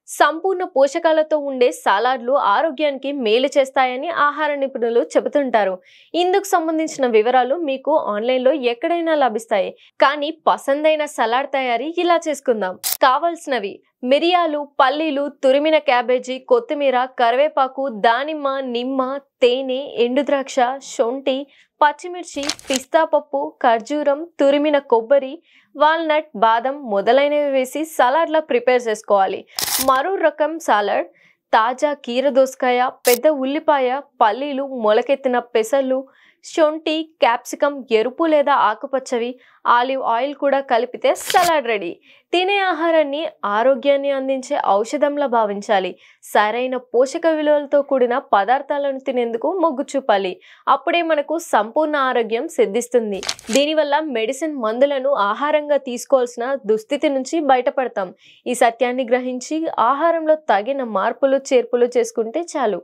సంపూర్ణ పోషకాలతో ఉండే సలాడ్లు ఆరోగ్యానికి మేలు చేస్తాయని ఆహార నిపుణులు చెబుతుంటారు. ఇందుకు సంబంధించిన వివరాలు మీకు ఆన్లైన్లో ఎక్కడైనా లభిస్తాయి. కానీ పసందైన సలాడ్ తయారీ ఇలా చేసుకుందాం. కావాల్సినవి: మిరియాలు, పల్లీలు, తురిమిన క్యాబేజీ, కొత్తిమీర, కరివేపాకు, దానిమ్మ, నిమ్మ, తేనె, ఎండుద్రాక్ష, శొంఠి, పచ్చిమిర్చి, పిస్తా పప్పు, ఖర్జూరం, తురిమిన కొబ్బరి, వాల్నట్, బాదం మొదలైనవి వేసి సలాడ్లా ప్రిపేర్ చేసుకోవాలి. మరో రకం సలాడ్: తాజా కీర దోసకాయ, పెద్ద ఉల్లిపాయ, పల్లీలు, మొలకెత్తిన పెసలు, శొంఠి, క్యాప్సికం, ఎరుపు లేదా ఆకుపచ్చవి, ఆలివ్ ఆయిల్ కూడా కలిపితే సలాడ్ రెడీ. తినే ఆహారాన్ని ఆరోగ్యాన్ని అందించే ఔషధంలా భావించాలి. సరైన పోషక విలువలతో కూడిన పదార్థాలను తినేందుకు మొగ్గు చూపాలి. అప్పుడే మనకు సంపూర్ణ ఆరోగ్యం సిద్ధిస్తుంది. దీనివల్ల మెడిసిన్ మందులను ఆహారంగా తీసుకోవాల్సిన దుస్థితి నుంచి బయటపడతాం. ఈ సత్యాన్ని గ్రహించి ఆహారంలో తగిన మార్పులు చేర్పులు చేసుకుంటే చాలు.